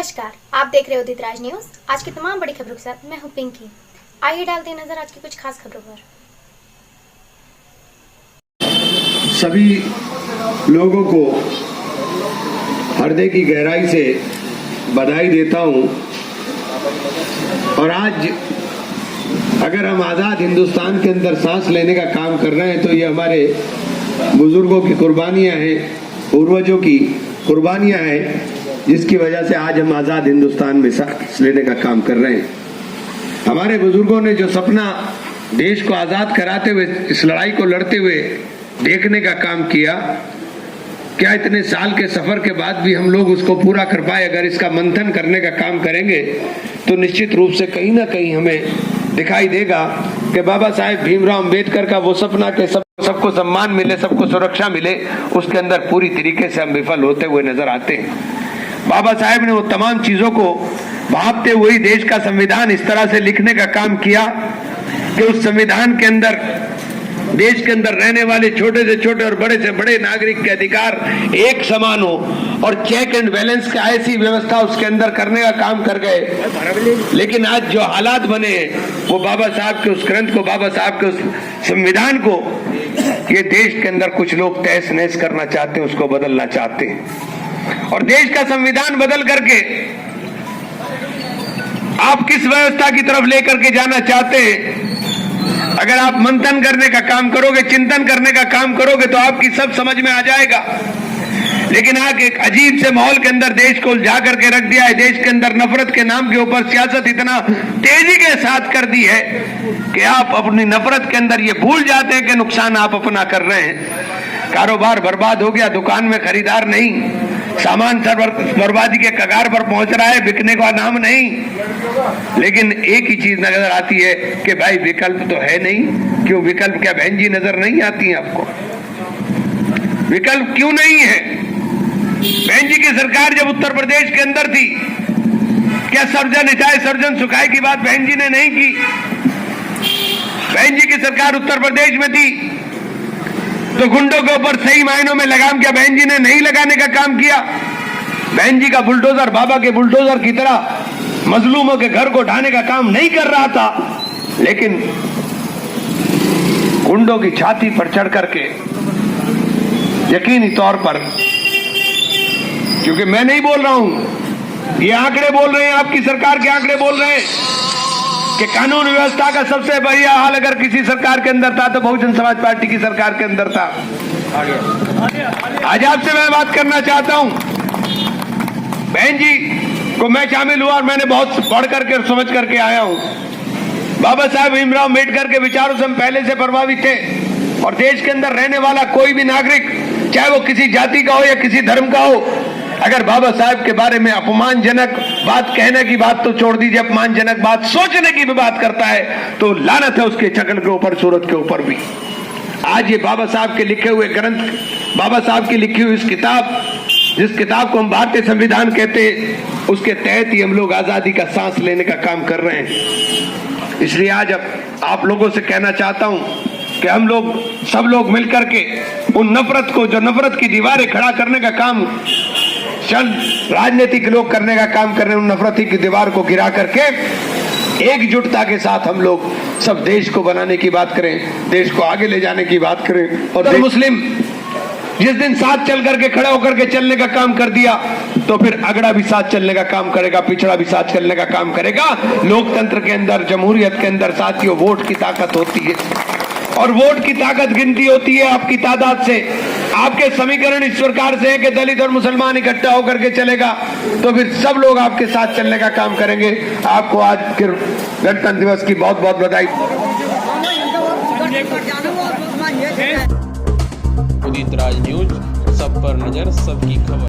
नमस्कार, आप देख रहे हो उदित राज न्यूज। आज की तमाम बड़ी खबरों के साथ मैं हूं पिंकी। आइए डालते हैं नजर आज की कुछ खास खबरों पर। सभी लोगों को हृदय की गहराई से बधाई देता हूं। और आज अगर हम आज़ाद हिंदुस्तान के अंदर सांस लेने का काम कर रहे हैं तो ये हमारे बुजुर्गों की कुर्बानियां हैं, पूर्वजों की कुर्बानियां हैं, जिसकी वजह से आज हम आज़ाद हिंदुस्तान में सांस लेने का काम कर रहे हैं। हमारे बुजुर्गों ने जो सपना देश को आज़ाद कराते हुए, इस लड़ाई को लड़ते हुए देखने का काम किया, क्या इतने साल के सफर के बाद भी हम लोग उसको पूरा कर पाए? अगर इसका मंथन करने का काम करेंगे तो निश्चित रूप से कहीं ना कहीं हमें दिखाई देगा कि बाबा साहेब भीमराव अंबेडकर का वो सपना कि सबको सम्मान मिले, सबको सुरक्षा मिले, उसके अंदर पूरी तरीके से हम विफल होते हुए नजर आते हैं। बाबा साहेब ने वो तमाम चीजों को भापते हुए देश का संविधान इस तरह से लिखने का काम किया कि उस संविधान के अंदर देश के अंदर रहने वाले छोटे से छोटे और बड़े से बड़े नागरिक के अधिकार एक समान हो और चेक एंड बैलेंस का ऐसी व्यवस्था उसके अंदर करने का काम कर गए। लेकिन आज जो हालात बने हैं वो बाबा साहब के उस ग्रंथ को, बाबा साहब के उस संविधान को ये देश के अंदर कुछ लोग तहस नहस करना चाहते हैं, उसको बदलना चाहते हैं। और देश का संविधान बदल करके आप किस व्यवस्था की तरफ लेकर के जाना चाहते हैं? अगर आप मंथन करने का काम करोगे, चिंतन करने का काम करोगे तो आपकी सब समझ में आ जाएगा। लेकिन आज एक अजीब से माहौल के अंदर देश को उलझा करके रख दिया है। देश के अंदर नफरत के नाम के ऊपर सियासत इतना तेजी के साथ कर दी है कि आप अपनी नफरत के अंदर ये भूल जाते हैं कि नुकसान आप अपना कर रहे हैं। कारोबार बर्बाद हो गया, दुकान में खरीदार नहीं, सामान बर्बादी के कगार पर पहुंच रहा है, बिकने का नाम नहीं। लेकिन एक ही चीज नजर आती है कि भाई विकल्प तो है नहीं। क्यों विकल्प? क्या बहन जी नजर नहीं आती है आपको? विकल्प क्यों नहीं है? बहन जी की सरकार जब उत्तर प्रदेश के अंदर थी, क्या सर्जन हिचाए सर्जन सुखाए की बात बहन जी ने नहीं की? बहन जी की सरकार उत्तर प्रदेश में थी तो गुंडों के ऊपर सही मायनों में लगाम क्या बहन जी ने नहीं लगाने का काम किया? बहन जी का बुलडोजर बाबा के बुलडोजर की तरह मजलूमों के घर को ढाने का काम नहीं कर रहा था, लेकिन गुंडों की छाती पर चढ़ करके यकीनी तौर पर, क्योंकि मैं नहीं बोल रहा हूं, ये आंकड़े बोल रहे हैं, आपकी सरकार के आंकड़े बोल रहे हैं कि कानून व्यवस्था का सबसे बढ़िया हाल अगर किसी सरकार के अंदर था तो बहुजन समाज पार्टी की सरकार के अंदर था। आज आपसे मैं बात करना चाहता हूं, बहन जी को मैं शामिल हुआ और मैंने बहुत पढ़ करके और समझ करके आया हूं। बाबा साहेब भीमराव अंबेडकर के विचारों से हम पहले से प्रभावित थे और देश के अंदर रहने वाला कोई भी नागरिक, चाहे वो किसी जाति का हो या किसी धर्म का हो, अगर बाबा साहब के बारे में अपमानजनक बात कहने की बात तो छोड़ दीजिए, अपमानजनक बात सोचने की भी बात करता है तो लानत है उसके शक्ल के ऊपर, सूरत के ऊपर भी। आज ये बाबा साहब के लिखे हुए ग्रंथ, बाबा साहब की लिखी हुई इस किताब, जिस किताब को हम भारतीय संविधान कहते हैं, उसके तहत ही हम लोग आजादी का सांस लेने का काम कर रहे हैं। इसलिए आज अब आप लोगों से कहना चाहता हूं कि हम लोग सब लोग मिलकर के उन नफरत को, जो नफरत की दीवारें खड़ा करने का काम चंद राजनीतिक लोग करने का काम कर रहे हैं, उन नफरत की दीवार को गिरा करके एकजुटता के साथ हम लोग सब देश को बनाने की बात करें, देश को आगे ले जाने की बात करें। और मुस्लिम जिस दिन साथ चल करके, खड़ा होकर के चलने का काम कर दिया तो फिर अगड़ा भी साथ चलने का काम करेगा, पिछड़ा भी साथ चलने का काम करेगा। लोकतंत्र के अंदर, जमहूरियत के अंदर साथियों वोट की ताकत होती है और वोट की ताकत गिनती होती है आपकी तादाद से। आपके समीकरण इस प्रकार से है कि दलित और मुसलमान इकट्ठा होकर के चलेगा तो फिर सब लोग आपके साथ चलने का काम करेंगे। आपको आज फिर गणतंत्र दिवस की बहुत बहुत बधाई। उदित राज न्यूज, सब पर नजर, सबकी खबर।